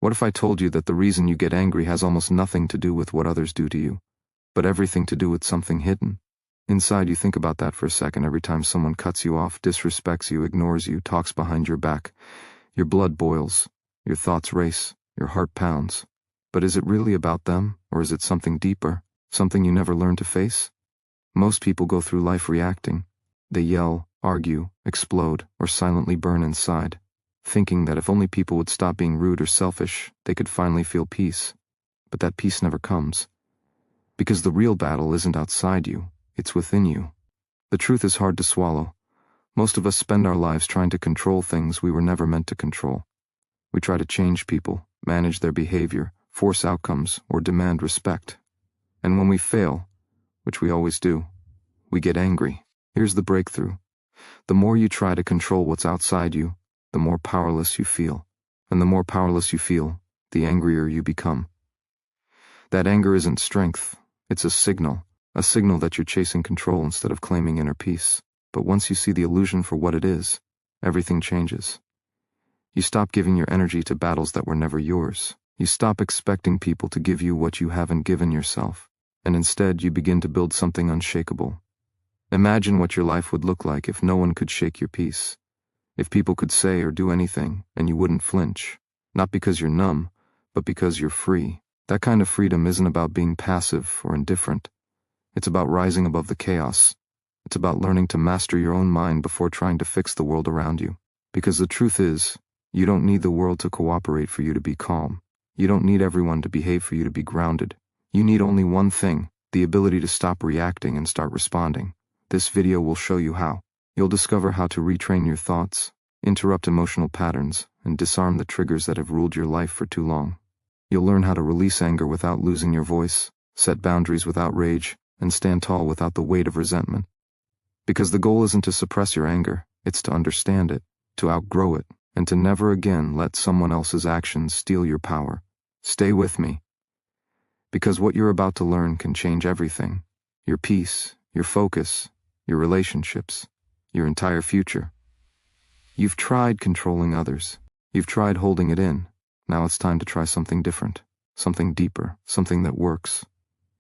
What if I told you that the reason you get angry has almost nothing to do with what others do to you, but everything to do with something hidden? Inside you, think about that for a second. Every time someone cuts you off, disrespects you, ignores you, talks behind your back, your blood boils, your thoughts race, your heart pounds. But is it really about them, or is it something deeper, something you never learned to face? Most people go through life reacting. They yell, argue, explode, or silently burn inside, thinking that if only people would stop being rude or selfish, they could finally feel peace. But that peace never comes. Because the real battle isn't outside you, it's within you. The truth is hard to swallow. Most of us spend our lives trying to control things we were never meant to control. We try to change people, manage their behavior, force outcomes, or demand respect. And when we fail, which we always do, we get angry. Here's the breakthrough. The more you try to control what's outside you, the more powerless you feel. And the more powerless you feel, the angrier you become. That anger isn't strength, it's a signal that you're chasing control instead of claiming inner peace. But once you see the illusion for what it is, everything changes. You stop giving your energy to battles that were never yours. You stop expecting people to give you what you haven't given yourself, and instead you begin to build something unshakable. Imagine what your life would look like if no one could shake your peace. If people could say or do anything, and you wouldn't flinch. Not because you're numb, but because you're free. That kind of freedom isn't about being passive or indifferent. It's about rising above the chaos. It's about learning to master your own mind before trying to fix the world around you. Because the truth is, you don't need the world to cooperate for you to be calm. You don't need everyone to behave for you to be grounded. You need only one thing, the ability to stop reacting and start responding. This video will show you how. You'll discover how to retrain your thoughts, interrupt emotional patterns, and disarm the triggers that have ruled your life for too long. You'll learn how to release anger without losing your voice, set boundaries without rage, and stand tall without the weight of resentment. Because the goal isn't to suppress your anger, it's to understand it, to outgrow it, and to never again let someone else's actions steal your power. Stay with me. Because what you're about to learn can change everything. Your peace, your focus, your relationships, your entire future. You've tried controlling others. You've tried holding it in. Now it's time to try something different, something deeper, something that works.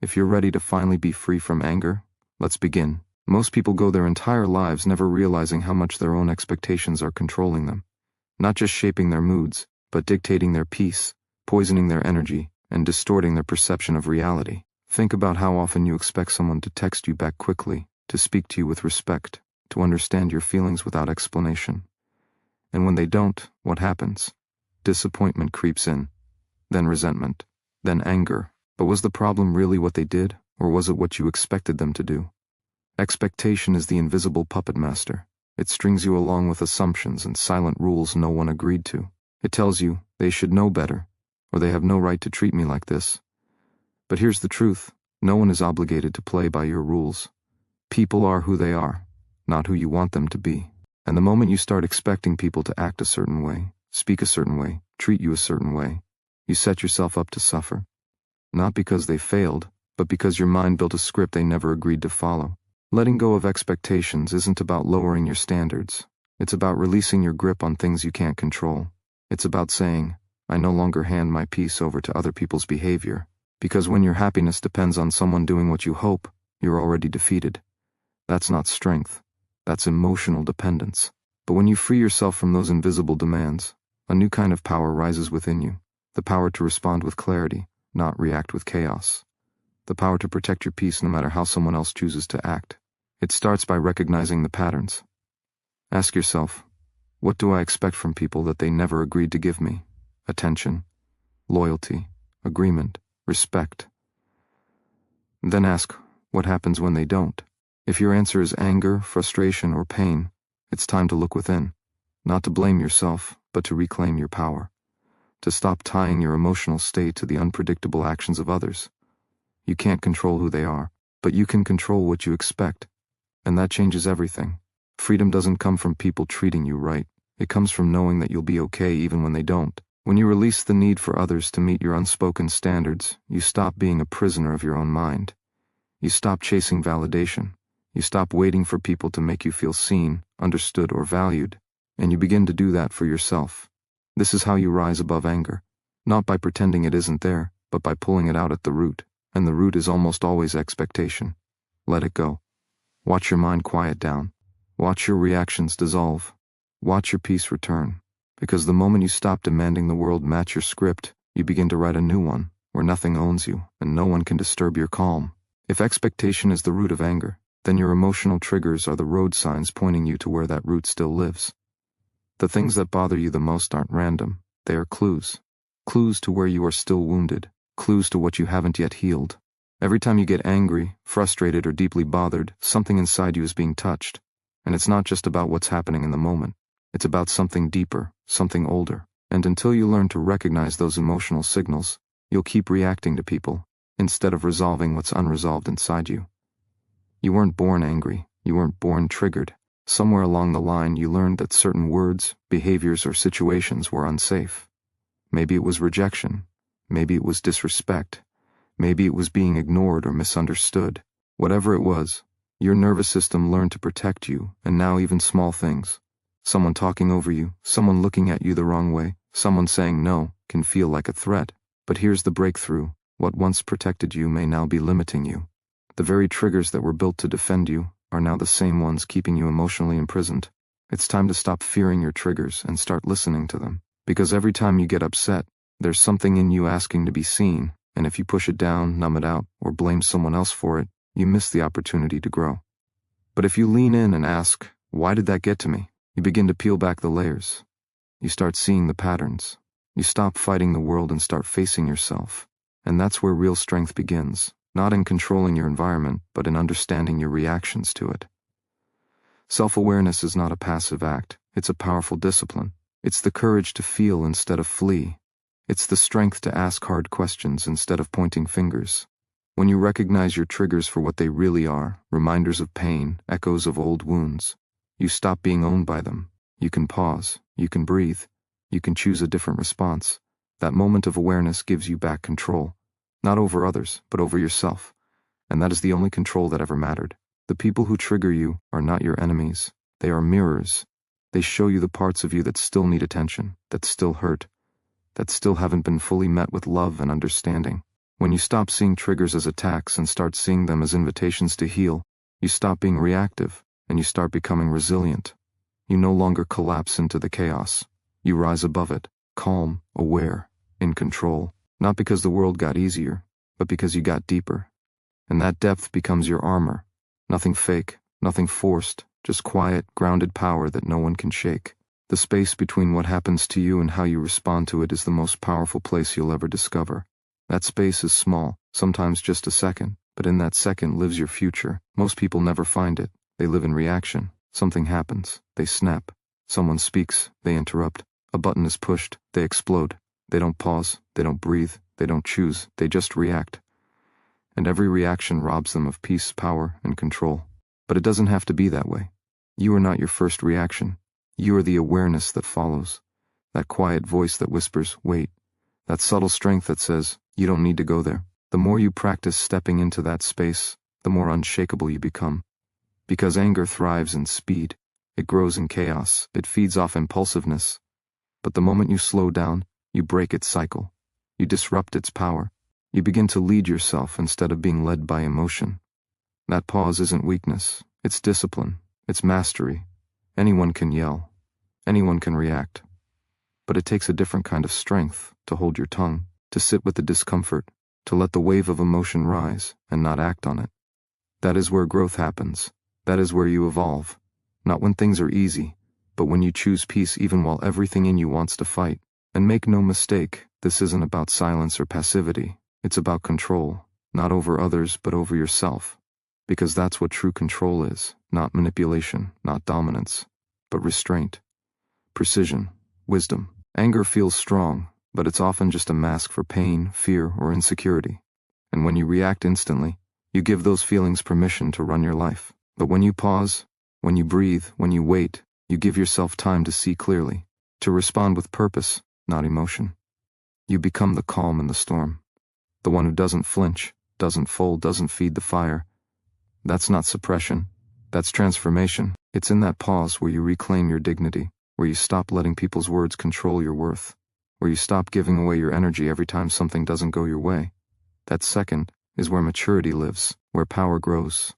If you're ready to finally be free from anger, let's begin. Most people go their entire lives never realizing how much their own expectations are controlling them. Not just shaping their moods, but dictating their peace, poisoning their energy, and distorting their perception of reality. Think about how often you expect someone to text you back quickly, to speak to you with respect, to understand your feelings without explanation. And when they don't, what happens? Disappointment creeps in, then resentment, then anger. But was the problem really what they did, or was it what you expected them to do? Expectation is the invisible puppet master. It strings you along with assumptions and silent rules no one agreed to. It tells you they should know better, or they have no right to treat me like this. But here's the truth. No one is obligated to play by your rules. People are who they are, not who you want them to be. And the moment you start expecting people to act a certain way, speak a certain way, treat you a certain way, you set yourself up to suffer. Not because they failed, but because your mind built a script they never agreed to follow. Letting go of expectations isn't about lowering your standards. It's about releasing your grip on things you can't control. It's about saying, I no longer hand my peace over to other people's behavior. Because when your happiness depends on someone doing what you hope, you're already defeated. That's not strength. That's emotional dependence. But when you free yourself from those invisible demands, a new kind of power rises within you. The power to respond with clarity, not react with chaos. The power to protect your peace no matter how someone else chooses to act. It starts by recognizing the patterns. Ask yourself, what do I expect from people that they never agreed to give me? Attention, loyalty, agreement, respect. Then ask, what happens when they don't? If your answer is anger, frustration, or pain, it's time to look within. Not to blame yourself, but to reclaim your power. To stop tying your emotional state to the unpredictable actions of others. You can't control who they are, but you can control what you expect. And that changes everything. Freedom doesn't come from people treating you right. It comes from knowing that you'll be okay even when they don't. When you release the need for others to meet your unspoken standards, you stop being a prisoner of your own mind. You stop chasing validation. You stop waiting for people to make you feel seen, understood, or valued. And you begin to do that for yourself. This is how you rise above anger. Not by pretending it isn't there, but by pulling it out at the root, and the root is almost always expectation. Let it go. Watch your mind quiet down. Watch your reactions dissolve. Watch your peace return. Because the moment you stop demanding the world match your script, you begin to write a new one, where nothing owns you, and no one can disturb your calm. If expectation is the root of anger, then your emotional triggers are the road signs pointing you to where that root still lives. The things that bother you the most aren't random, they are clues. Clues to where you are still wounded, clues to what you haven't yet healed. Every time you get angry, frustrated, or deeply bothered, something inside you is being touched. And it's not just about what's happening in the moment. It's about something deeper, something older. And until you learn to recognize those emotional signals, you'll keep reacting to people, instead of resolving what's unresolved inside you. You weren't born angry, you weren't born triggered. Somewhere along the line you learned that certain words, behaviors, or situations were unsafe. Maybe it was rejection. Maybe it was disrespect. Maybe it was being ignored or misunderstood. Whatever it was, your nervous system learned to protect you, and now even small things. Someone talking over you, someone looking at you the wrong way, someone saying no, can feel like a threat. But here's the breakthrough: what once protected you may now be limiting you. The very triggers that were built to defend you are now the same ones keeping you emotionally imprisoned. It's time to stop fearing your triggers and start listening to them. Because every time you get upset, there's something in you asking to be seen, and if you push it down, numb it out, or blame someone else for it, you miss the opportunity to grow. But if you lean in and ask, why did that get to me? You begin to peel back the layers. You start seeing the patterns. You stop fighting the world and start facing yourself. And that's where real strength begins, not in controlling your environment, but in understanding your reactions to it. Self-awareness is not a passive act, it's a powerful discipline. It's the courage to feel instead of flee. It's the strength to ask hard questions instead of pointing fingers. When you recognize your triggers for what they really are, reminders of pain, echoes of old wounds, you stop being owned by them. You can pause, you can breathe, you can choose a different response. That moment of awareness gives you back control, not over others, but over yourself. And that is the only control that ever mattered. The people who trigger you are not your enemies. They are mirrors. They show you the parts of you that still need attention, that still hurt, that still haven't been fully met with love and understanding. When you stop seeing triggers as attacks and start seeing them as invitations to heal, you stop being reactive, and you start becoming resilient. You no longer collapse into the chaos. You rise above it, calm, aware, in control, not because the world got easier, but because you got deeper. And that depth becomes your armor. Nothing fake, nothing forced, just quiet, grounded power that no one can shake. The space between what happens to you and how you respond to it is the most powerful place you'll ever discover. That space is small, sometimes just a second, but in that second lives your future. Most people never find it. They live in reaction. Something happens, they snap. Someone speaks, they interrupt. A button is pushed, they explode. They don't pause, they don't breathe, they don't choose, they just react. And every reaction robs them of peace, power, and control. But it doesn't have to be that way. You are not your first reaction. You are the awareness that follows. That quiet voice that whispers, wait. That subtle strength that says, you don't need to go there. The more you practice stepping into that space, the more unshakable you become. Because anger thrives in speed. It grows in chaos. It feeds off impulsiveness. But the moment you slow down, you break its cycle. You disrupt its power. You begin to lead yourself instead of being led by emotion. That pause isn't weakness. It's discipline. It's mastery. Anyone can yell. Anyone can react. But it takes a different kind of strength to hold your tongue, to sit with the discomfort, to let the wave of emotion rise and not act on it. That is where growth happens. That is where you evolve. Not when things are easy, but when you choose peace even while everything in you wants to fight. And make no mistake, this isn't about silence or passivity. It's about control, not over others but over yourself. Because that's what true control is, not manipulation, not dominance, but restraint, precision, wisdom. Anger feels strong, but it's often just a mask for pain, fear, or insecurity. And when you react instantly, you give those feelings permission to run your life. But when you pause, when you breathe, when you wait, you give yourself time to see clearly, to respond with purpose, not emotion. You become the calm in the storm, the one who doesn't flinch, doesn't fold, doesn't feed the fire. That's not suppression, that's transformation. It's in that pause where you reclaim your dignity, where you stop letting people's words control your worth, where you stop giving away your energy every time something doesn't go your way. That second is where maturity lives, where power grows,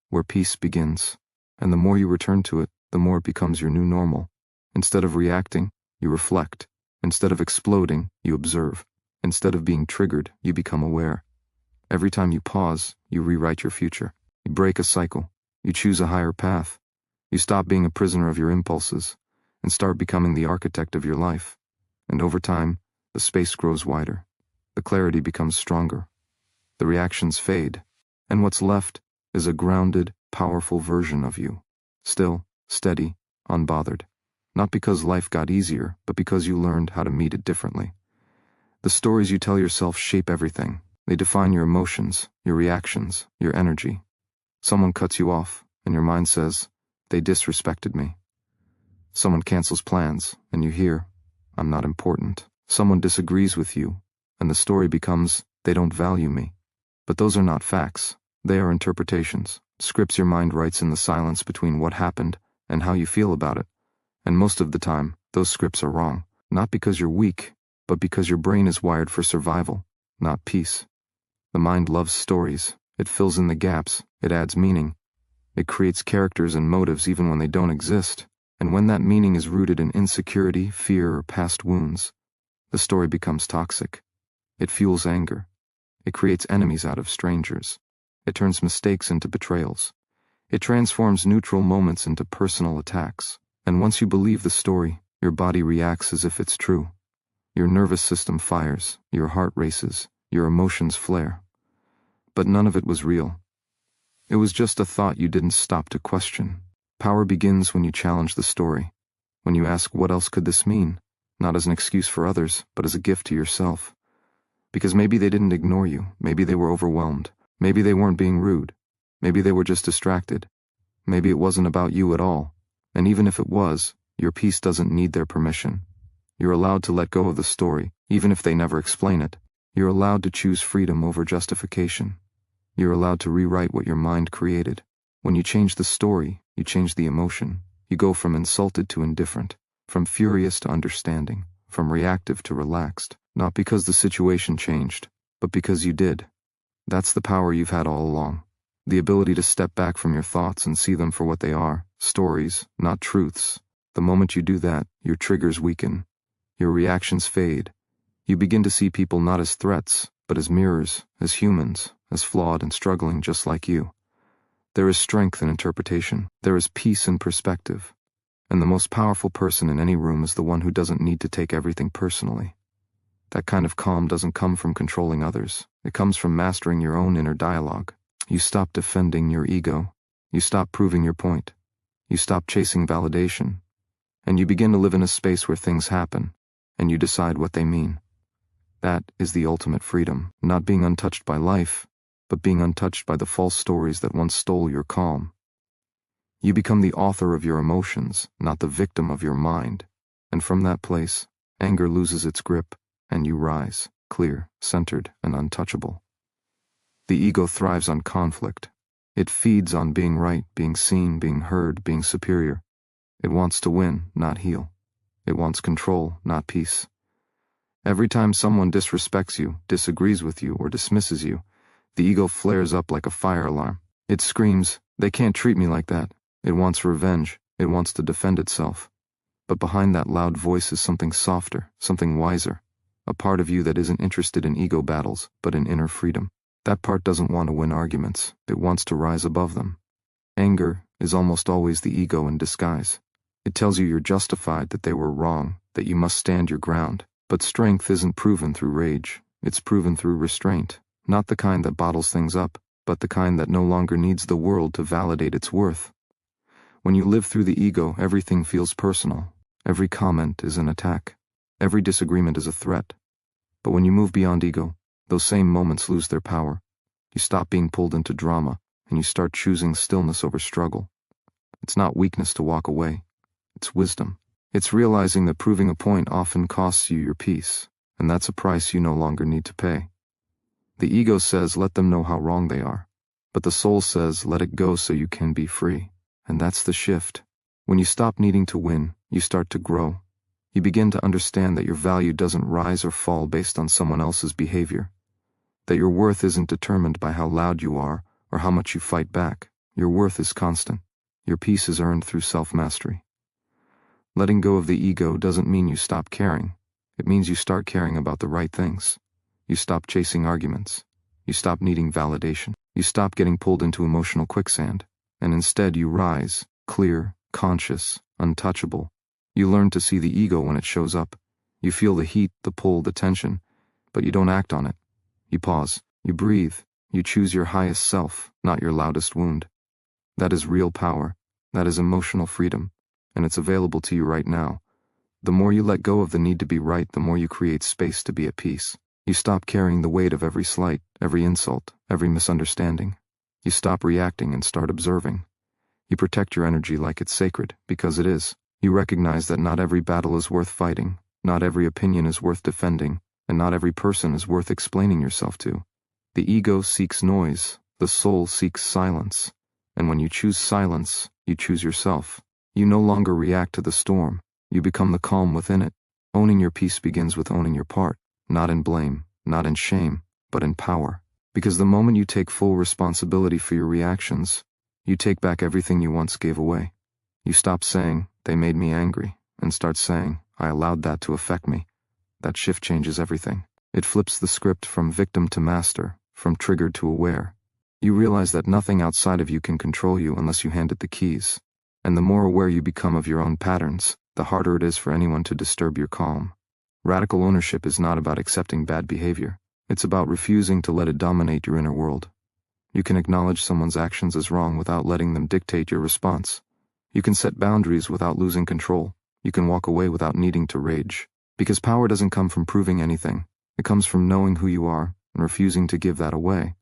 where peace begins. And the more you return to it, the more it becomes your new normal. Instead of reacting, you reflect. Instead of exploding, you observe. Instead of being triggered, you become aware. Every time you pause, you rewrite your future. You break a cycle. You choose a higher path. You stop being a prisoner of your impulses and start becoming the architect of your life. And over time, the space grows wider. The clarity becomes stronger. The reactions fade. And what's left is a grounded, powerful version of you. Still, steady, unbothered. Not because life got easier, but because you learned how to meet it differently. The stories you tell yourself shape everything. They define your emotions, your reactions, your energy. Someone cuts you off, and your mind says, "They disrespected me." Someone cancels plans, and you hear, "I'm not important." Someone disagrees with you, and the story becomes, "They don't value me." But those are not facts. They are interpretations, scripts your mind writes in the silence between what happened and how you feel about it. And most of the time, those scripts are wrong. Not because you're weak, but because your brain is wired for survival, not peace. The mind loves stories. It fills in the gaps. It adds meaning. It creates characters and motives even when they don't exist. And when that meaning is rooted in insecurity, fear, or past wounds, the story becomes toxic. It fuels anger. It creates enemies out of strangers. It turns mistakes into betrayals. It transforms neutral moments into personal attacks. And once you believe the story, your body reacts as if it's true. Your nervous system fires, your heart races, your emotions flare. But none of it was real. It was just a thought you didn't stop to question. Power begins when you challenge the story, when you ask, what else could this mean? Not as an excuse for others, but as a gift to yourself. Because maybe they didn't ignore you, maybe they were overwhelmed, maybe they weren't being rude, maybe they were just distracted, maybe it wasn't about you at all, and even if it was, your peace doesn't need their permission. You're allowed to let go of the story, even if they never explain it. You're allowed to choose freedom over justification. You're allowed to rewrite what your mind created. When you change the story, you change the emotion. You go from insulted to indifferent, from furious to understanding, from reactive to relaxed. Not because the situation changed, but because you did. That's the power you've had all along. The ability to step back from your thoughts and see them for what they are, stories, not truths. The moment you do that, your triggers weaken. Your reactions fade. You begin to see people not as threats, but as mirrors, as humans, as flawed and struggling just like you. There is strength in interpretation. There is peace in perspective. And the most powerful person in any room is the one who doesn't need to take everything personally. That kind of calm doesn't come from controlling others. It comes from mastering your own inner dialogue. You stop defending your ego. You stop proving your point. You stop chasing validation. And you begin to live in a space where things happen, and you decide what they mean. That is the ultimate freedom, not being untouched by life, but being untouched by the false stories that once stole your calm. You become the author of your emotions, not the victim of your mind. And from that place, anger loses its grip, and you rise, clear, centered, and untouchable. The ego thrives on conflict. It feeds on being right, being seen, being heard, being superior. It wants to win, not heal. It wants control, not peace. Every time someone disrespects you, disagrees with you, or dismisses you, the ego flares up like a fire alarm. It screams, "They can't treat me like that." It wants revenge. It wants to defend itself. But behind that loud voice is something softer, something wiser. A part of you that isn't interested in ego battles, but in inner freedom. That part doesn't want to win arguments. It wants to rise above them. Anger is almost always the ego in disguise. It tells you you're justified, that they were wrong, that you must stand your ground. But strength isn't proven through rage. It's proven through restraint. Not the kind that bottles things up, but the kind that no longer needs the world to validate its worth. When you live through the ego, everything feels personal. Every comment is an attack. Every disagreement is a threat. But when you move beyond ego, those same moments lose their power. You stop being pulled into drama, and you start choosing stillness over struggle. It's not weakness to walk away. It's wisdom. It's realizing that proving a point often costs you your peace, and that's a price you no longer need to pay. The ego says, let them know how wrong they are. But the soul says, let it go so you can be free. And that's the shift. When you stop needing to win, you start to grow. You begin to understand that your value doesn't rise or fall based on someone else's behavior, that your worth isn't determined by how loud you are or how much you fight back. Your worth is constant. Your peace is earned through self-mastery. Letting go of the ego doesn't mean you stop caring. It means you start caring about the right things. You stop chasing arguments. You stop needing validation. You stop getting pulled into emotional quicksand. And instead you rise, clear, conscious, untouchable. You learn to see the ego when it shows up. You feel the heat, the pull, the tension, but you don't act on it. You pause. You breathe. You choose your highest self, not your loudest wound. That is real power. That is emotional freedom. And it's available to you right now. The more you let go of the need to be right, the more you create space to be at peace. You stop carrying the weight of every slight, every insult, every misunderstanding. You stop reacting and start observing. You protect your energy like it's sacred, because it is. You recognize that not every battle is worth fighting, not every opinion is worth defending, and not every person is worth explaining yourself to. The ego seeks noise, the soul seeks silence. And when you choose silence, you choose yourself. You no longer react to the storm. You become the calm within it. Owning your peace begins with owning your part, not in blame, not in shame, but in power. Because the moment you take full responsibility for your reactions, you take back everything you once gave away. You stop saying, "They made me angry," and start saying, "I allowed that to affect me." That shift changes everything. It flips the script from victim to master, from triggered to aware. You realize that nothing outside of you can control you unless you hand it the keys. And the more aware you become of your own patterns, the harder it is for anyone to disturb your calm. Radical ownership is not about accepting bad behavior. It's about refusing to let it dominate your inner world. You can acknowledge someone's actions as wrong without letting them dictate your response. You can set boundaries without losing control. You can walk away without needing to rage. Because power doesn't come from proving anything. It comes from knowing who you are and refusing to give that away.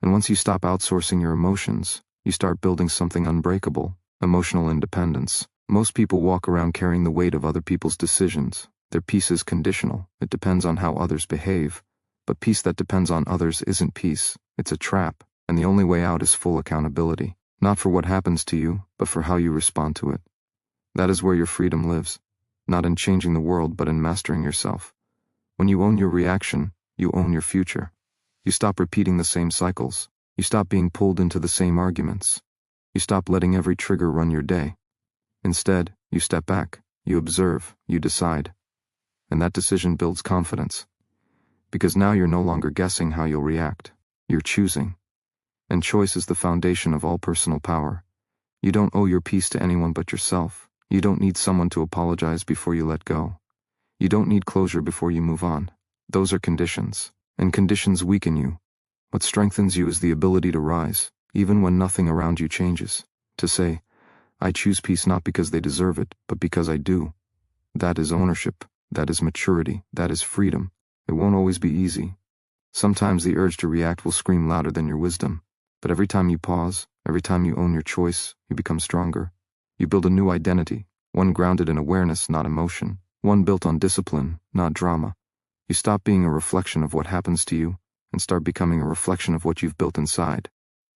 And once you stop outsourcing your emotions, you start building something unbreakable, emotional independence. Most people walk around carrying the weight of other people's decisions. Their peace is conditional. It depends on how others behave. But peace that depends on others isn't peace. It's a trap. And the only way out is full accountability. Not for what happens to you, but for how you respond to it. That is where your freedom lives. Not in changing the world, but in mastering yourself. When you own your reaction, you own your future. You stop repeating the same cycles. You stop being pulled into the same arguments. You stop letting every trigger run your day. Instead, you step back, you observe, you decide. And that decision builds confidence. Because now you're no longer guessing how you'll react. You're choosing. And choice is the foundation of all personal power. You don't owe your peace to anyone but yourself. You don't need someone to apologize before you let go. You don't need closure before you move on. Those are conditions. And conditions weaken you. What strengthens you is the ability to rise, even when nothing around you changes. To say, "I choose peace not because they deserve it, but because I do." That is ownership. That is maturity. That is freedom. It won't always be easy. Sometimes the urge to react will scream louder than your wisdom. But every time you pause, every time you own your choice, you become stronger. You build a new identity, one grounded in awareness, not emotion. One built on discipline, not drama. You stop being a reflection of what happens to you and start becoming a reflection of what you've built inside.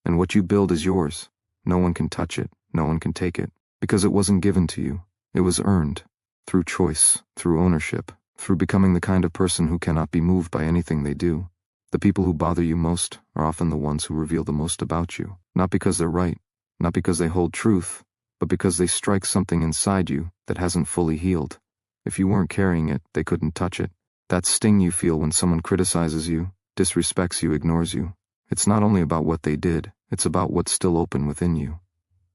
And what you build is yours. No one can touch it. No one can take it. Because it wasn't given to you. It was earned. Through choice, through ownership, through becoming the kind of person who cannot be moved by anything they do. The people who bother you most are often the ones who reveal the most about you. Not because they're right, not because they hold truth, but because they strike something inside you that hasn't fully healed. If you weren't carrying it, they couldn't touch it. That sting you feel when someone criticizes you, disrespects you, ignores you. It's not only about what they did, it's about what's still open within you.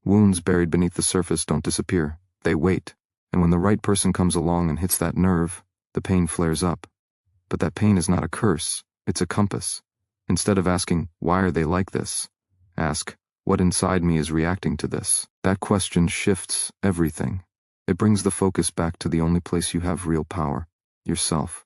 Wounds buried beneath the surface don't disappear. They wait. And when the right person comes along and hits that nerve, the pain flares up. But that pain is not a curse. It's a compass. Instead of asking, "Why are they like this?" ask, "What inside me is reacting to this?" That question shifts everything. It brings the focus back to the only place you have real power, yourself.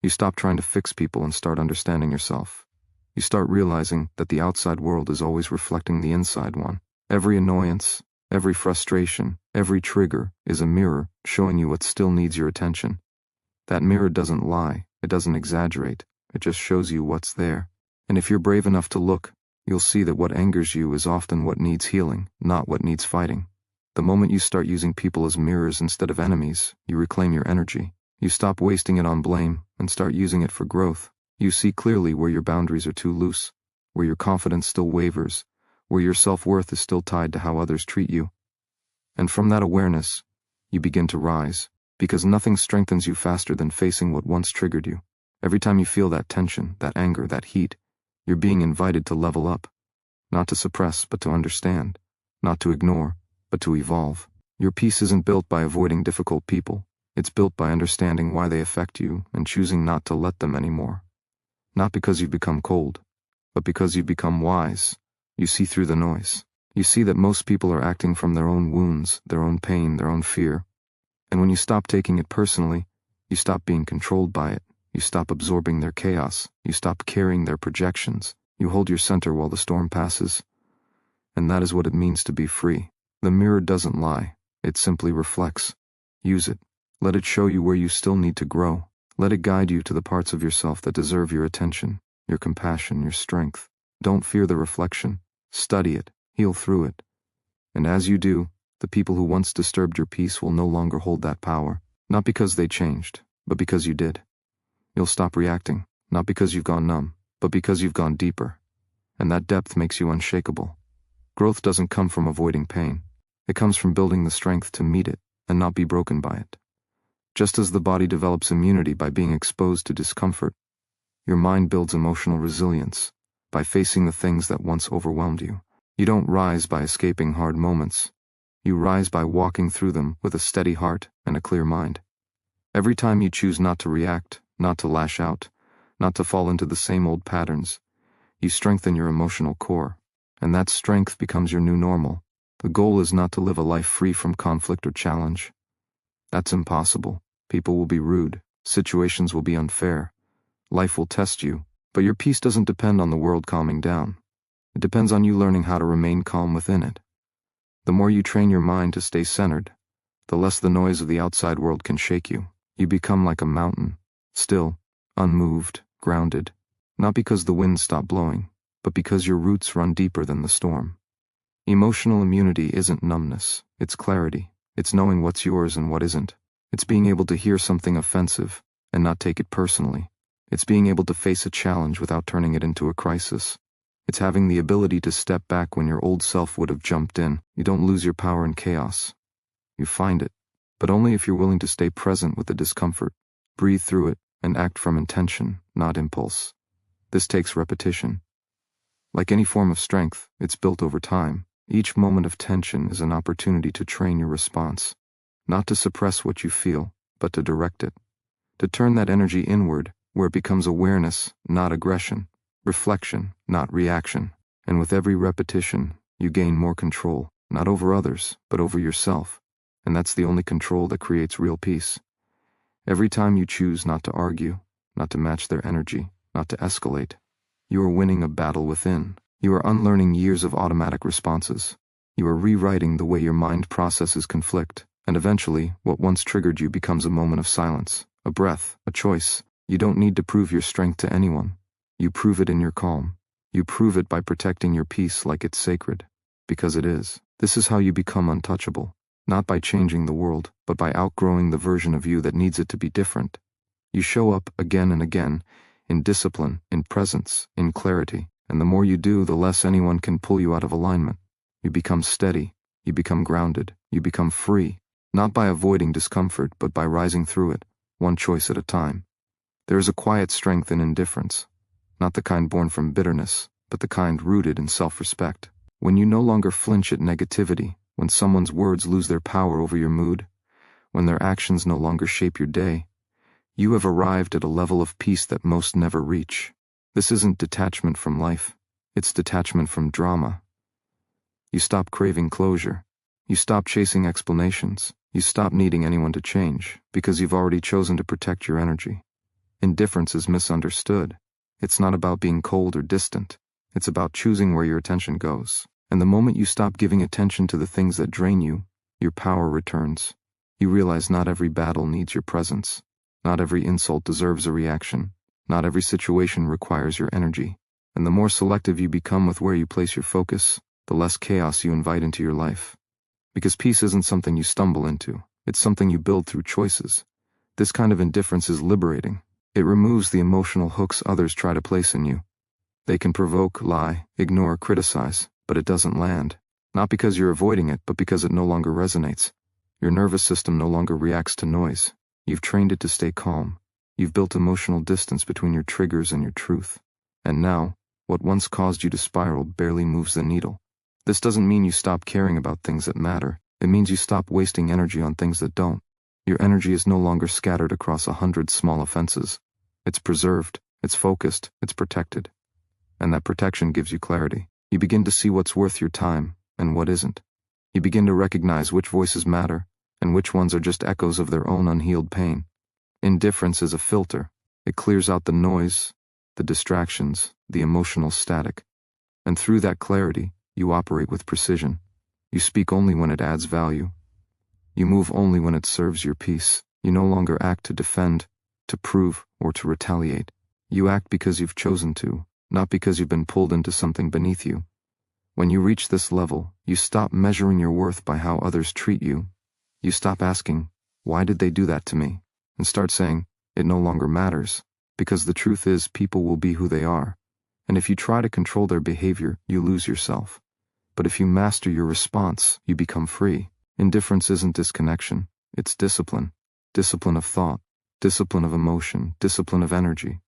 You stop trying to fix people and start understanding yourself. You start realizing that the outside world is always reflecting the inside one. Every annoyance, every frustration, every trigger is a mirror showing you what still needs your attention. That mirror doesn't lie, it doesn't exaggerate, it just shows you what's there. And if you're brave enough to look, you'll see that what angers you is often what needs healing, not what needs fighting. The moment you start using people as mirrors instead of enemies, you reclaim your energy. You stop wasting it on blame and start using it for growth. You see clearly where your boundaries are too loose, where your confidence still wavers, where your self-worth is still tied to how others treat you. And from that awareness, you begin to rise, because nothing strengthens you faster than facing what once triggered you. Every time you feel that tension, that anger, that heat, you're being invited to level up. Not to suppress, but to understand. Not to ignore, but to evolve. Your peace isn't built by avoiding difficult people. It's built by understanding why they affect you and choosing not to let them anymore. Not because you've become cold, but because you've become wise. You see through the noise. You see that most people are acting from their own wounds, their own pain, their own fear. And when you stop taking it personally, you stop being controlled by it. You stop absorbing their chaos. You stop carrying their projections. You hold your center while the storm passes. And that is what it means to be free. The mirror doesn't lie. It simply reflects. Use it. Let it show you where you still need to grow. Let it guide you to the parts of yourself that deserve your attention, your compassion, your strength. Don't fear the reflection. Study it. Heal through it. And as you do, the people who once disturbed your peace will no longer hold that power. Not because they changed, but because you did. You'll stop reacting, not because you've gone numb, but because you've gone deeper. And that depth makes you unshakable. Growth doesn't come from avoiding pain. It comes from building the strength to meet it and not be broken by it. Just as the body develops immunity by being exposed to discomfort, your mind builds emotional resilience by facing the things that once overwhelmed you. You don't rise by escaping hard moments. You rise by walking through them with a steady heart and a clear mind. Every time you choose not to react, not to lash out, not to fall into the same old patterns, you strengthen your emotional core, and that strength becomes your new normal. The goal is not to live a life free from conflict or challenge. That's impossible. People will be rude, situations will be unfair, life will test you, but your peace doesn't depend on the world calming down. It depends on you learning how to remain calm within it. The more you train your mind to stay centered, the less the noise of the outside world can shake you. You become like a mountain, still, unmoved, grounded, not because the winds stop blowing, but because your roots run deeper than the storm. Emotional immunity isn't numbness, it's clarity. It's knowing what's yours and what isn't. It's being able to hear something offensive and not take it personally. It's being able to face a challenge without turning it into a crisis. It's having the ability to step back when your old self would have jumped in. You don't lose your power in chaos. You find it, but only if you're willing to stay present with the discomfort, breathe through it, and act from intention, not impulse. This takes repetition. Like any form of strength, it's built over time. Each moment of tension is an opportunity to train your response. Not to suppress what you feel, but to direct it. To turn that energy inward, where it becomes awareness, not aggression, reflection, not reaction. And with every repetition, you gain more control, not over others, but over yourself. And that's the only control that creates real peace. Every time you choose not to argue, not to match their energy, not to escalate, you are winning a battle within. You are unlearning years of automatic responses. You are rewriting the way your mind processes conflict. And eventually, what once triggered you becomes a moment of silence, a breath, a choice. You don't need to prove your strength to anyone. You prove it in your calm. You prove it by protecting your peace like it's sacred. Because it is. This is how you become untouchable. Not by changing the world, but by outgrowing the version of you that needs it to be different. You show up again and again, in discipline, in presence, in clarity. And the more you do, the less anyone can pull you out of alignment. You become steady. You become grounded. You become free. Not by avoiding discomfort, but by rising through it, one choice at a time. There is a quiet strength in indifference, not the kind born from bitterness, but the kind rooted in self-respect. When you no longer flinch at negativity, when someone's words lose their power over your mood, when their actions no longer shape your day, you have arrived at a level of peace that most never reach. This isn't detachment from life, it's detachment from drama. You stop craving closure. You stop chasing explanations. You stop needing anyone to change, because you've already chosen to protect your energy. Indifference is misunderstood. It's not about being cold or distant. It's about choosing where your attention goes. And the moment you stop giving attention to the things that drain you, your power returns. You realize not every battle needs your presence. Not every insult deserves a reaction. Not every situation requires your energy. And the more selective you become with where you place your focus, the less chaos you invite into your life. Because peace isn't something you stumble into, it's something you build through choices. This kind of indifference is liberating. It removes the emotional hooks others try to place in you. They can provoke, lie, ignore, criticize, but it doesn't land. Not because you're avoiding it, but because it no longer resonates. Your nervous system no longer reacts to noise. You've trained it to stay calm. You've built emotional distance between your triggers and your truth. And now, what once caused you to spiral barely moves the needle. This doesn't mean you stop caring about things that matter. It means you stop wasting energy on things that don't. Your energy is no longer scattered across 100 small offenses. It's preserved, it's focused, it's protected. And that protection gives you clarity. You begin to see what's worth your time and what isn't. You begin to recognize which voices matter and which ones are just echoes of their own unhealed pain. Indifference is a filter. It clears out the noise, the distractions, the emotional static. And through that clarity, you operate with precision. You speak only when it adds value. You move only when it serves your peace. You no longer act to defend, to prove, or to retaliate. You act because you've chosen to, not because you've been pulled into something beneath you. When you reach this level, you stop measuring your worth by how others treat you. You stop asking, why did they do that to me? And start saying, it no longer matters. Because the truth is, people will be who they are. And if you try to control their behavior, you lose yourself. But if you master your response, you become free. Indifference isn't disconnection, it's discipline. Discipline of thought, discipline of emotion, discipline of energy.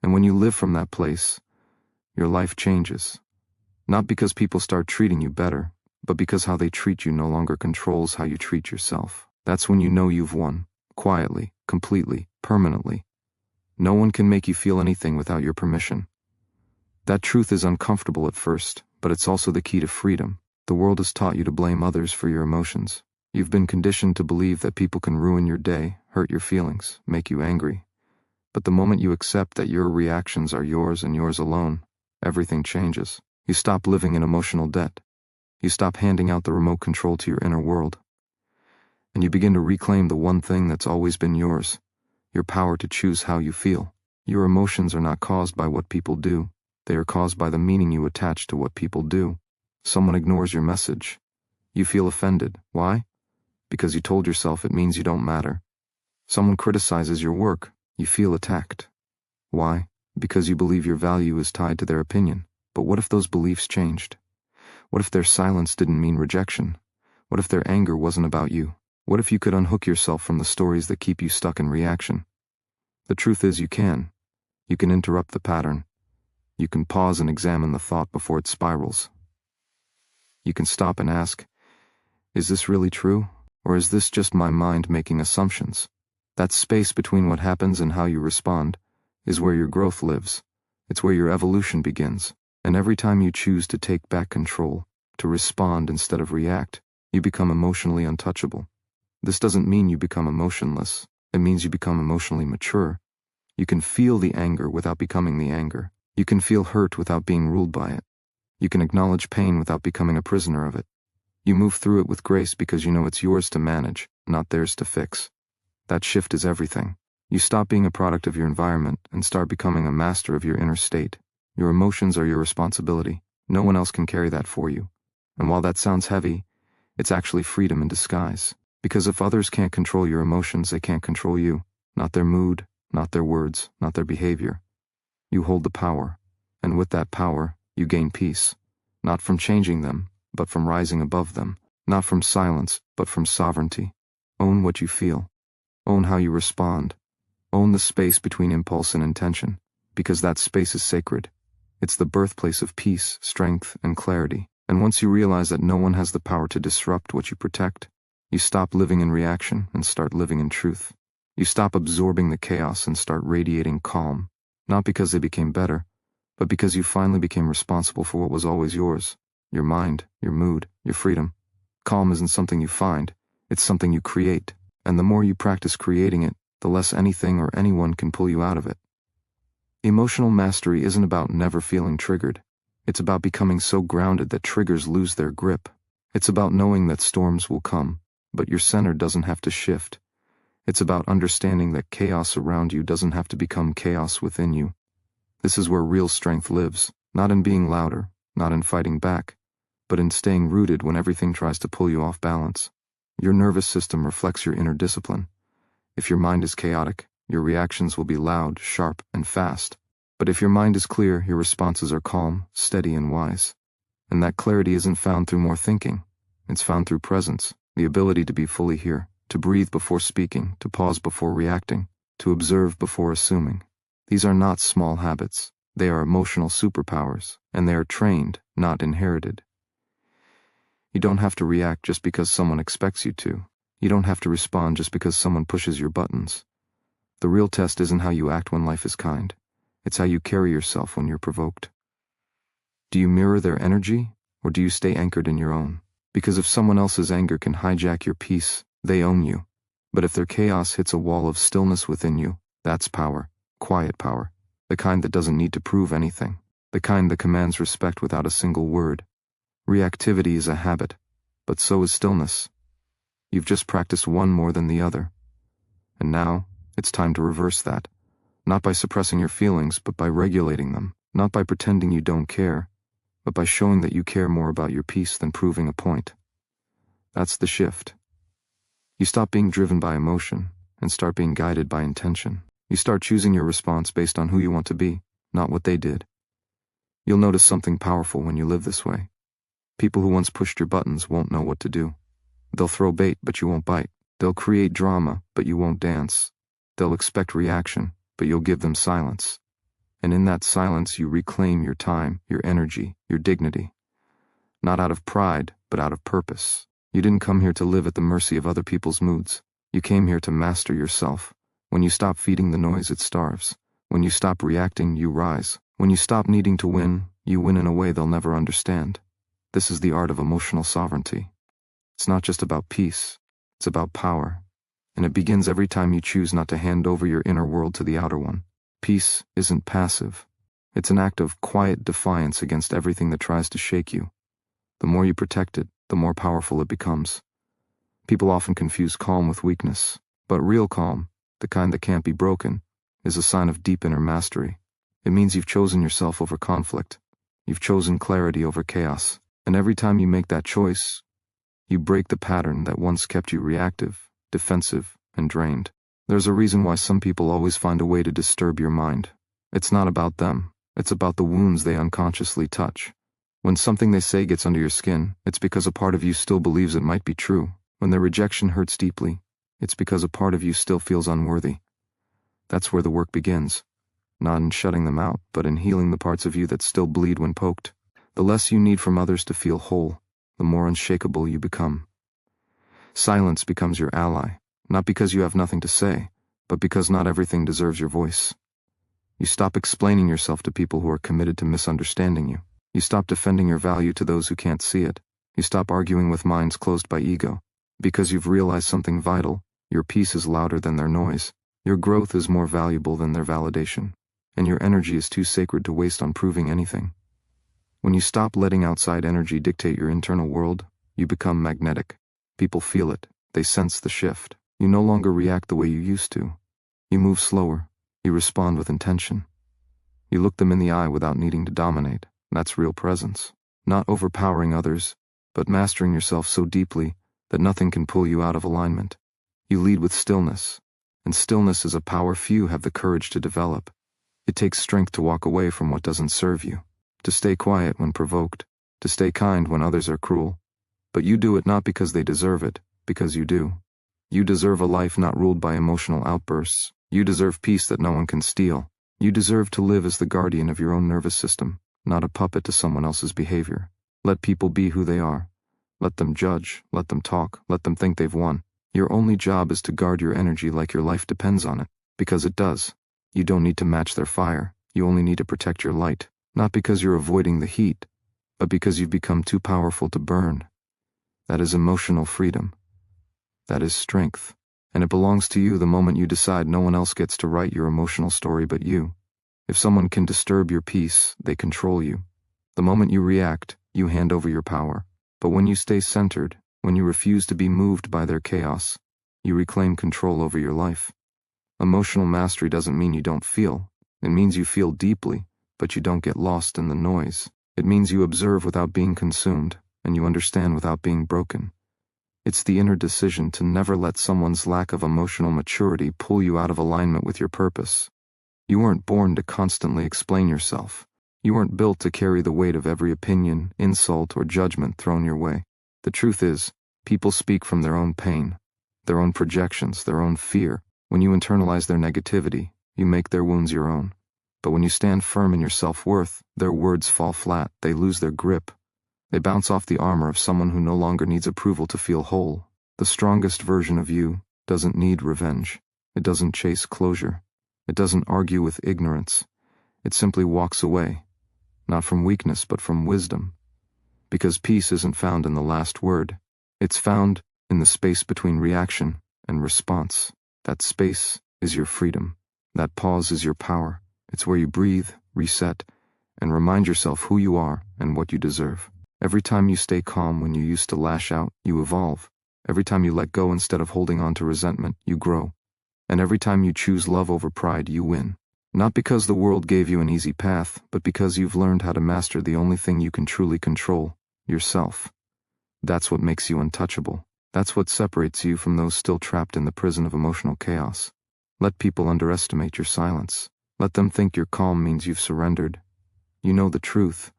And when you live from that place, your life changes. Not because people start treating you better, but because how they treat you no longer controls how you treat yourself. That's when you know you've won, quietly, completely, permanently. No one can make you feel anything without your permission. That truth is uncomfortable at first, but it's also the key to freedom. The world has taught you to blame others for your emotions. You've been conditioned to believe that people can ruin your day, hurt your feelings, make you angry. But the moment you accept that your reactions are yours and yours alone, everything changes. You stop living in emotional debt. You stop handing out the remote control to your inner world. And you begin to reclaim the one thing that's always been yours, your power to choose how you feel. Your emotions are not caused by what people do. They are caused by the meaning you attach to what people do. Someone ignores your message. You feel offended. Why? Because you told yourself it means you don't matter. Someone criticizes your work. You feel attacked. Why? Because you believe your value is tied to their opinion. But what if those beliefs changed? What if their silence didn't mean rejection? What if their anger wasn't about you? What if you could unhook yourself from the stories that keep you stuck in reaction? The truth is you can. You can interrupt the pattern. You can pause and examine the thought before it spirals. You can stop and ask, is this really true? Or is this just my mind making assumptions? That space between what happens and how you respond is where your growth lives. It's where your evolution begins. And every time you choose to take back control, to respond instead of react, you become emotionally untouchable. This doesn't mean you become emotionless. It means you become emotionally mature. You can feel the anger without becoming the anger. You can feel hurt without being ruled by it. You can acknowledge pain without becoming a prisoner of it. You move through it with grace because you know it's yours to manage, not theirs to fix. That shift is everything. You stop being a product of your environment and start becoming a master of your inner state. Your emotions are your responsibility. No one else can carry that for you. And while that sounds heavy, it's actually freedom in disguise. Because if others can't control your emotions, they can't control you. Not their mood, not their words, not their behavior. You hold the power. And with that power, you gain peace. Not from changing them, but from rising above them. Not from silence, but from sovereignty. Own what you feel. Own how you respond. Own the space between impulse and intention. Because that space is sacred. It's the birthplace of peace, strength, and clarity. And once you realize that no one has the power to disrupt what you protect, you stop living in reaction and start living in truth. You stop absorbing the chaos and start radiating calm. Not because they became better, but because you finally became responsible for what was always yours. Your mind, your mood, your freedom. Calm isn't something you find, it's something you create. And the more you practice creating it, the less anything or anyone can pull you out of it. Emotional mastery isn't about never feeling triggered. It's about becoming so grounded that triggers lose their grip. It's about knowing that storms will come, but your center doesn't have to shift. It's about understanding that chaos around you doesn't have to become chaos within you. This is where real strength lives, not in being louder, not in fighting back, but in staying rooted when everything tries to pull you off balance. Your nervous system reflects your inner discipline. If your mind is chaotic, your reactions will be loud, sharp, and fast. But if your mind is clear, your responses are calm, steady, and wise. And that clarity isn't found through more thinking. It's found through presence, the ability to be fully here, to breathe before speaking, to pause before reacting, to observe before assuming. These are not small habits. They are emotional superpowers, and they are trained, not inherited. You don't have to react just because someone expects you to. You don't have to respond just because someone pushes your buttons. The real test isn't how you act when life is kind. It's how you carry yourself when you're provoked. Do you mirror their energy, or do you stay anchored in your own? Because if someone else's anger can hijack your peace, they own you. But if their chaos hits a wall of stillness within you, that's power, quiet power, the kind that doesn't need to prove anything, the kind that commands respect without a single word. Reactivity is a habit, but so is stillness. You've just practiced one more than the other. And now, it's time to reverse that. Not by suppressing your feelings, but by regulating them. Not by pretending you don't care, but by showing that you care more about your peace than proving a point. That's the shift. You stop being driven by emotion and start being guided by intention. You start choosing your response based on who you want to be, not what they did. You'll notice something powerful when you live this way. People who once pushed your buttons won't know what to do. They'll throw bait, but you won't bite. They'll create drama, but you won't dance. They'll expect reaction, but you'll give them silence. And in that silence you reclaim your time, your energy, your dignity. Not out of pride, but out of purpose. You didn't come here to live at the mercy of other people's moods. You came here to master yourself. When you stop feeding the noise, it starves. When you stop reacting, you rise. When you stop needing to win, you win in a way they'll never understand. This is the art of emotional sovereignty. It's not just about peace, it's about power. And it begins every time you choose not to hand over your inner world to the outer one. Peace isn't passive. It's an act of quiet defiance against everything that tries to shake you. The more you protect it, the more powerful it becomes. People often confuse calm with weakness, but real calm, the kind that can't be broken, is a sign of deep inner mastery. It means you've chosen yourself over conflict. You've chosen clarity over chaos. And every time you make that choice, you break the pattern that once kept you reactive, defensive, and drained. There's a reason why some people always find a way to disturb your mind. It's not about them. It's about the wounds they unconsciously touch. When something they say gets under your skin, it's because a part of you still believes it might be true. When their rejection hurts deeply, it's because a part of you still feels unworthy. That's where the work begins. Not in shutting them out, but in healing the parts of you that still bleed when poked. The less you need from others to feel whole, the more unshakable you become. Silence becomes your ally, not because you have nothing to say, but because not everything deserves your voice. You stop explaining yourself to people who are committed to misunderstanding you. You stop defending your value to those who can't see it. You stop arguing with minds closed by ego. Because you've realized something vital, your peace is louder than their noise. Your growth is more valuable than their validation. And your energy is too sacred to waste on proving anything. When you stop letting outside energy dictate your internal world, you become magnetic. People feel it. They sense the shift. You no longer react the way you used to. You move slower. You respond with intention. You look them in the eye without needing to dominate. That's real presence. Not overpowering others, but mastering yourself so deeply that nothing can pull you out of alignment. You lead with stillness, and stillness is a power few have the courage to develop. It takes strength to walk away from what doesn't serve you, to stay quiet when provoked, to stay kind when others are cruel. But you do it not because they deserve it, because you do. You deserve a life not ruled by emotional outbursts. You deserve peace that no one can steal. You deserve to live as the guardian of your own nervous system, not a puppet to someone else's behavior. Let people be who they are. Let them judge, let them talk, let them think they've won. Your only job is to guard your energy like your life depends on it, because it does. You don't need to match their fire. You only need to protect your light. Not because you're avoiding the heat, but because you've become too powerful to burn. That is emotional freedom. That is strength. And it belongs to you the moment you decide no one else gets to write your emotional story but you. If someone can disturb your peace, they control you. The moment you react, you hand over your power. But when you stay centered, when you refuse to be moved by their chaos, you reclaim control over your life. Emotional mastery doesn't mean you don't feel. It means you feel deeply, but you don't get lost in the noise. It means you observe without being consumed. and you understand without being broken. It's the inner decision to never let someone's lack of emotional maturity pull you out of alignment with your purpose. You weren't born to constantly explain yourself. You weren't built to carry the weight of every opinion, insult, or judgment thrown your way. The truth is, people speak from their own pain, their own projections, their own fear. When you internalize their negativity, you make their wounds your own. But when you stand firm in your self-worth, their words fall flat, they lose their grip. They bounce off the armor of someone who no longer needs approval to feel whole. The strongest version of you doesn't need revenge. It doesn't chase closure. It doesn't argue with ignorance. It simply walks away, not from weakness but from wisdom. Because peace isn't found in the last word. It's found in the space between reaction and response. That space is your freedom. That pause is your power. It's where you breathe, reset, and remind yourself who you are and what you deserve. Every time you stay calm when you used to lash out, you evolve. Every time you let go instead of holding on to resentment, you grow. And every time you choose love over pride, you win. Not because the world gave you an easy path, but because you've learned how to master the only thing you can truly control, yourself. That's what makes you untouchable. That's what separates you from those still trapped in the prison of emotional chaos. Let people underestimate your silence. Let them think your calm means you've surrendered. You know the truth.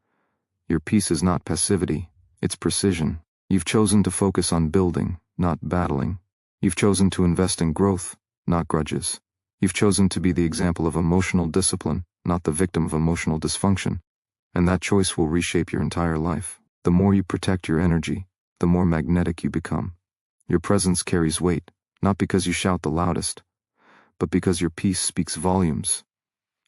Your peace is not passivity, it's precision. You've chosen to focus on building, not battling. You've chosen to invest in growth, not grudges. You've chosen to be the example of emotional discipline, not the victim of emotional dysfunction. And that choice will reshape your entire life. The more you protect your energy, the more magnetic you become. Your presence carries weight, not because you shout the loudest, but because your peace speaks volumes.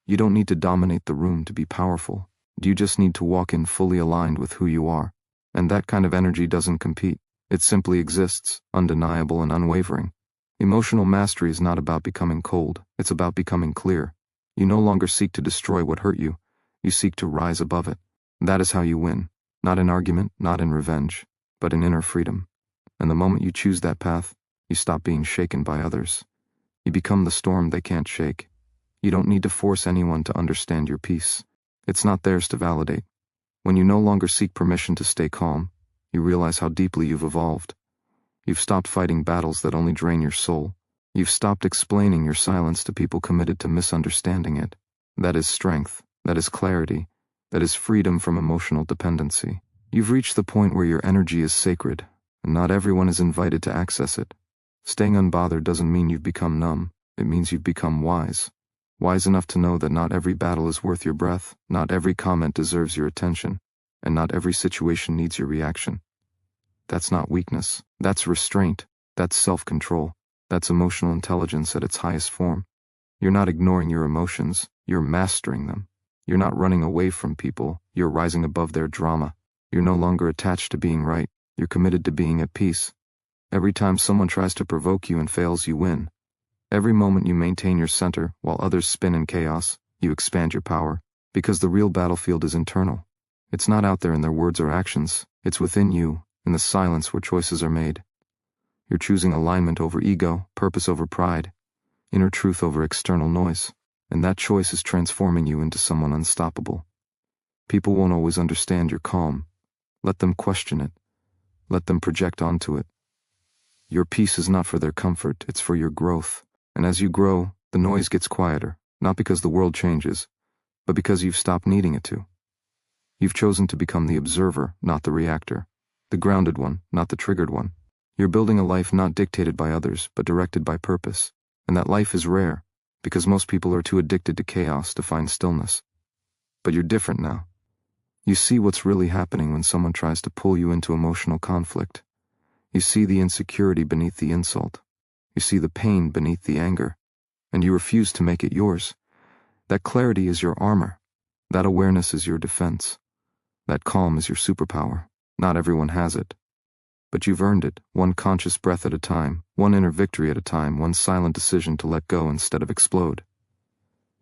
You don't need to dominate the room to be powerful. You just need to walk in fully aligned with who you are. And that kind of energy doesn't compete. It simply exists, undeniable and unwavering. Emotional mastery is not about becoming cold. It's about becoming clear. You no longer seek to destroy what hurt you. You seek to rise above it. That is how you win. Not in argument, not in revenge, but in inner freedom. And the moment you choose that path, you stop being shaken by others. You become the storm they can't shake. You don't need to force anyone to understand your peace. It's not theirs to validate. When you no longer seek permission to stay calm, you realize how deeply you've evolved. You've stopped fighting battles that only drain your soul. You've stopped explaining your silence to people committed to misunderstanding it. That is strength. That is clarity. That is freedom from emotional dependency. You've reached the point where your energy is sacred, and not everyone is invited to access it. Staying unbothered doesn't mean you've become numb. It means you've become wise. Wise enough to know that not every battle is worth your breath, not every comment deserves your attention, and not every situation needs your reaction. That's not weakness. That's restraint. That's self-control. That's emotional intelligence at its highest form. You're not ignoring your emotions. You're mastering them. You're not running away from people. You're rising above their drama. You're no longer attached to being right. You're committed to being at peace. Every time someone tries to provoke you and fails, you win. Every moment you maintain your center while others spin in chaos, you expand your power. Because the real battlefield is internal. It's not out there in their words or actions. It's within you, in the silence where choices are made. You're choosing alignment over ego, purpose over pride, inner truth over external noise. And that choice is transforming you into someone unstoppable. People won't always understand your calm. Let them question it. Let them project onto it. Your peace is not for their comfort, it's for your growth. And as you grow, the noise gets quieter, not because the world changes, but because you've stopped needing it to. You've chosen to become the observer, not the reactor. The grounded one, not the triggered one. You're building a life not dictated by others, but directed by purpose. And that life is rare, because most people are too addicted to chaos to find stillness. But you're different now. You see what's really happening when someone tries to pull you into emotional conflict. You see the insecurity beneath the insult. You see the pain beneath the anger. And you refuse to make it yours. That clarity is your armor. That awareness is your defense. That calm is your superpower. Not everyone has it. But you've earned it, one conscious breath at a time, one inner victory at a time, one silent decision to let go instead of explode.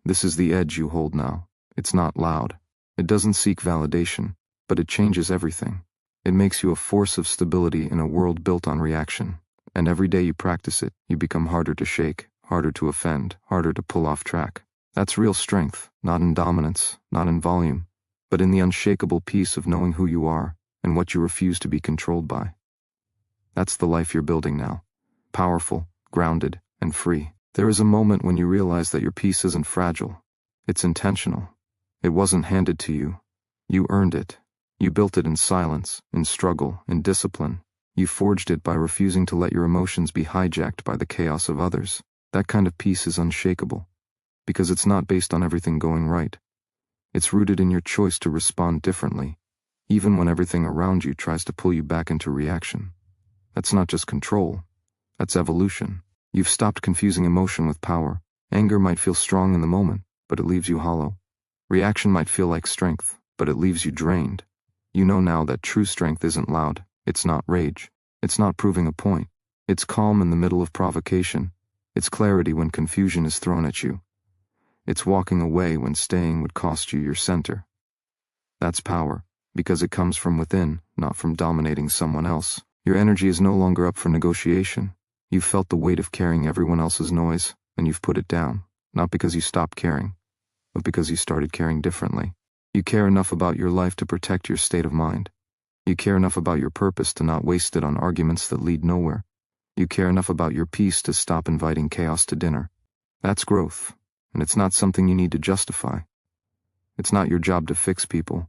This is the edge you hold now. It's not loud. It doesn't seek validation, but it changes everything. It makes you a force of stability in a world built on reaction. And every day you practice it, you become harder to shake, harder to offend, harder to pull off track. That's real strength, not in dominance, not in volume, but in the unshakable peace of knowing who you are and what you refuse to be controlled by. That's the life you're building now. Powerful, grounded, and free. There is a moment when you realize that your peace isn't fragile. It's intentional. It wasn't handed to you. You earned it. You built it in silence, in struggle, in discipline. You forged it by refusing to let your emotions be hijacked by the chaos of others. That kind of peace is unshakable, because it's not based on everything going right. It's rooted in your choice to respond differently, even when everything around you tries to pull you back into reaction. That's not just control. That's evolution. You've stopped confusing emotion with power. Anger might feel strong in the moment, but it leaves you hollow. Reaction might feel like strength, but it leaves you drained. You know now that true strength isn't loud. It's not rage. It's not proving a point. It's calm in the middle of provocation. It's clarity when confusion is thrown at you. It's walking away when staying would cost you your center. That's power, because it comes from within, not from dominating someone else. Your energy is no longer up for negotiation. You've felt the weight of carrying everyone else's noise, and you've put it down, not because you stopped caring, but because you started caring differently. You care enough about your life to protect your state of mind. You care enough about your purpose to not waste it on arguments that lead nowhere. You care enough about your peace to stop inviting chaos to dinner. That's growth, and it's not something you need to justify. It's not your job to fix people.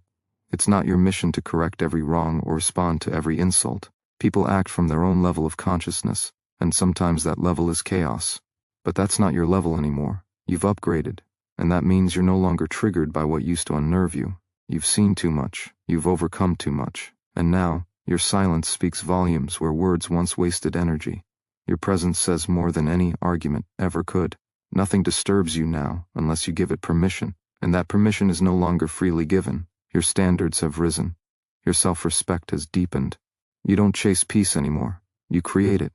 It's not your mission to correct every wrong or respond to every insult. People act from their own level of consciousness, and sometimes that level is chaos. But that's not your level anymore. You've upgraded, and that means you're no longer triggered by what used to unnerve you. You've seen too much. You've overcome too much. And now, your silence speaks volumes where words once wasted energy. Your presence says more than any argument ever could. Nothing disturbs you now unless you give it permission, and that permission is no longer freely given. Your standards have risen. Your self-respect has deepened. You don't chase peace anymore. You create it.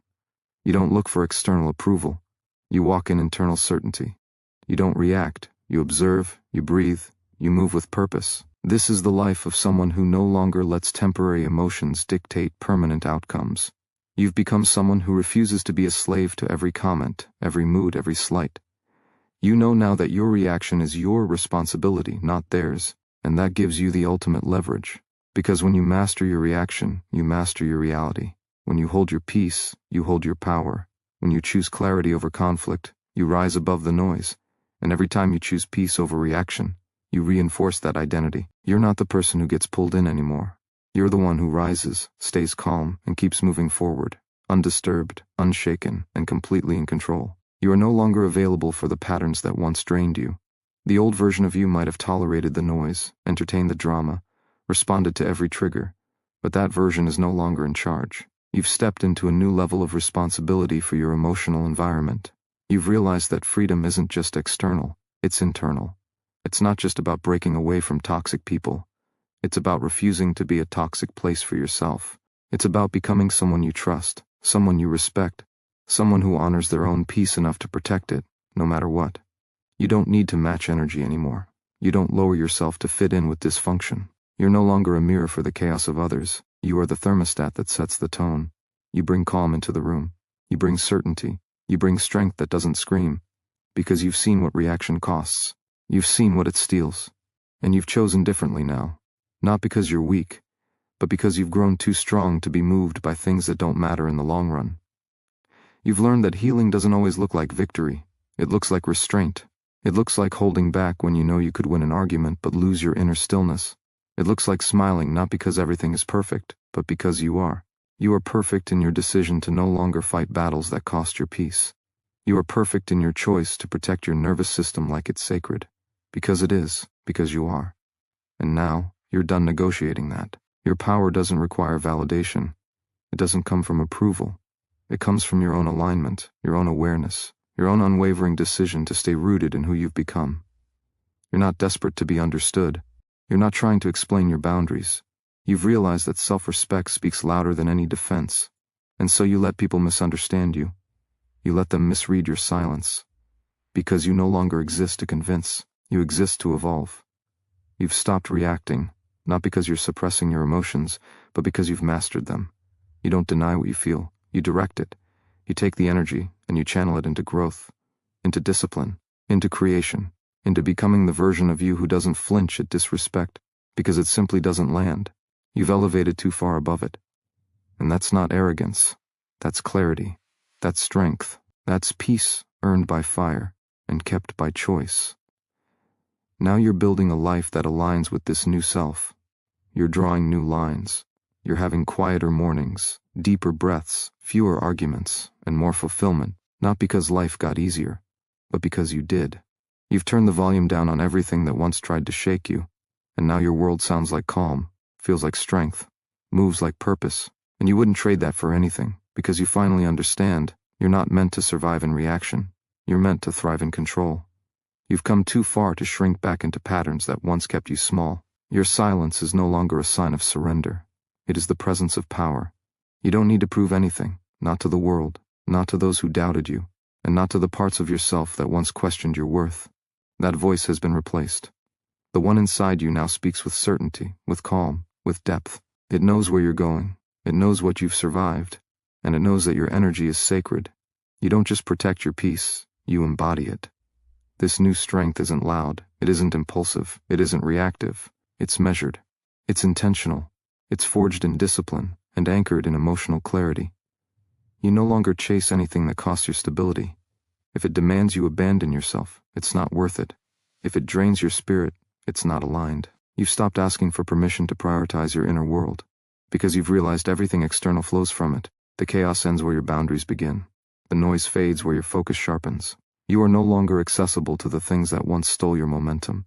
You don't look for external approval. You walk in internal certainty. You don't react. You observe, you breathe, you move with purpose. This is the life of someone who no longer lets temporary emotions dictate permanent outcomes. You've become someone who refuses to be a slave to every comment, every mood, every slight. You know now that your reaction is your responsibility, not theirs, and that gives you the ultimate leverage. Because when you master your reaction, you master your reality. When you hold your peace, you hold your power. When you choose clarity over conflict, you rise above the noise. And every time you choose peace over reaction, you reinforce that identity. You're not the person who gets pulled in anymore. You're the one who rises, stays calm, and keeps moving forward, undisturbed, unshaken, and completely in control. You are no longer available for the patterns that once drained you. The old version of you might have tolerated the noise, entertained the drama, responded to every trigger, but that version is no longer in charge. You've stepped into a new level of responsibility for your emotional environment. You've realized that freedom isn't just external, it's internal. It's not just about breaking away from toxic people. It's about refusing to be a toxic place for yourself. It's about becoming someone you trust, someone you respect, someone who honors their own peace enough to protect it, no matter what. You don't need to match energy anymore. You don't lower yourself to fit in with dysfunction. You're no longer a mirror for the chaos of others. You are the thermostat that sets the tone. You bring calm into the room. You bring certainty. You bring strength that doesn't scream, because you've seen what reaction costs. You've seen what it steals. And you've chosen differently now. Not because you're weak, but because you've grown too strong to be moved by things that don't matter in the long run. You've learned that healing doesn't always look like victory. It looks like restraint. It looks like holding back when you know you could win an argument but lose your inner stillness. It looks like smiling not because everything is perfect, but because you are. You are perfect in your decision to no longer fight battles that cost your peace. You are perfect in your choice to protect your nervous system like it's sacred. Because it is, because you are. And now, you're done negotiating that. Your power doesn't require validation. It doesn't come from approval. It comes from your own alignment, your own awareness, your own unwavering decision to stay rooted in who you've become. You're not desperate to be understood. You're not trying to explain your boundaries. You've realized that self-respect speaks louder than any defense. And so you let people misunderstand you. You let them misread your silence. Because you no longer exist to convince. You exist to evolve. You've stopped reacting, not because you're suppressing your emotions, but because you've mastered them. You don't deny what you feel. You direct it. You take the energy and you channel it into growth, into discipline, into creation, into becoming the version of you who doesn't flinch at disrespect, because it simply doesn't land. You've elevated too far above it. And that's not arrogance. That's clarity. That's strength. That's peace earned by fire and kept by choice. Now you're building a life that aligns with this new self. You're drawing new lines. You're having quieter mornings, deeper breaths, fewer arguments, and more fulfillment, not because life got easier, but because you did. You've turned the volume down on everything that once tried to shake you, and now your world sounds like calm, feels like strength, moves like purpose, and you wouldn't trade that for anything, because you finally understand you're not meant to survive in reaction, you're meant to thrive in control. You've come too far to shrink back into patterns that once kept you small. Your silence is no longer a sign of surrender. It is the presence of power. You don't need to prove anything, not to the world, not to those who doubted you, and not to the parts of yourself that once questioned your worth. That voice has been replaced. The one inside you now speaks with certainty, with calm, with depth. It knows where you're going. It knows what you've survived. And it knows that your energy is sacred. You don't just protect your peace, you embody it. This new strength isn't loud. It isn't impulsive. It isn't reactive. It's measured. It's intentional. It's forged in discipline and anchored in emotional clarity. You no longer chase anything that costs your stability. If it demands you abandon yourself, it's not worth it. If it drains your spirit, it's not aligned. You've stopped asking for permission to prioritize your inner world, because you've realized everything external flows from it. The chaos ends where your boundaries begin. The noise fades where your focus sharpens. You are no longer accessible to the things that once stole your momentum.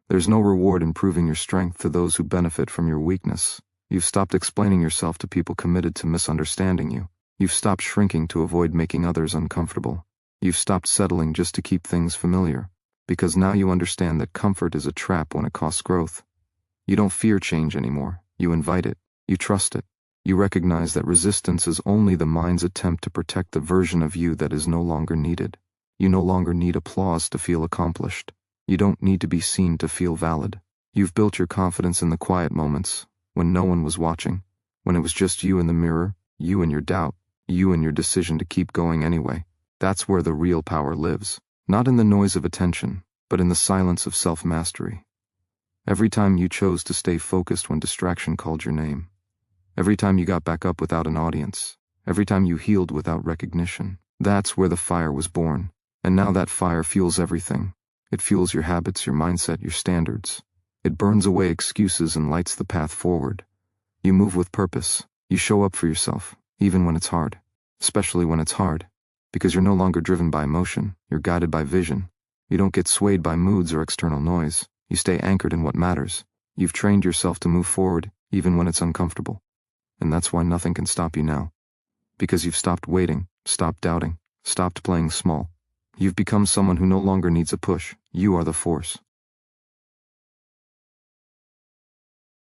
There's no reward in proving your strength to those who benefit from your weakness. You've stopped explaining yourself to people committed to misunderstanding you. You've stopped shrinking to avoid making others uncomfortable. You've stopped settling just to keep things familiar, because now you understand that comfort is a trap when it costs growth. You don't fear change anymore. You invite it. You trust it. You recognize that resistance is only the mind's attempt to protect the version of you that is no longer needed. You no longer need applause to feel accomplished. You don't need to be seen to feel valid. You've built your confidence in the quiet moments, when no one was watching, when it was just you in the mirror, you and your doubt, you and your decision to keep going anyway. That's where the real power lives. Not in the noise of attention, but in the silence of self-mastery. Every time you chose to stay focused when distraction called your name. Every time you got back up without an audience. Every time you healed without recognition. That's where the fire was born. And now that fire fuels everything. It fuels your habits, your mindset, your standards. It burns away excuses and lights the path forward. You move with purpose. You show up for yourself, even when it's hard. Especially when it's hard. Because you're no longer driven by emotion. You're guided by vision. You don't get swayed by moods or external noise. You stay anchored in what matters. You've trained yourself to move forward, even when it's uncomfortable. And that's why nothing can stop you now. Because you've stopped waiting, stopped doubting, stopped playing small. You've become someone who no longer needs a push. You are the force.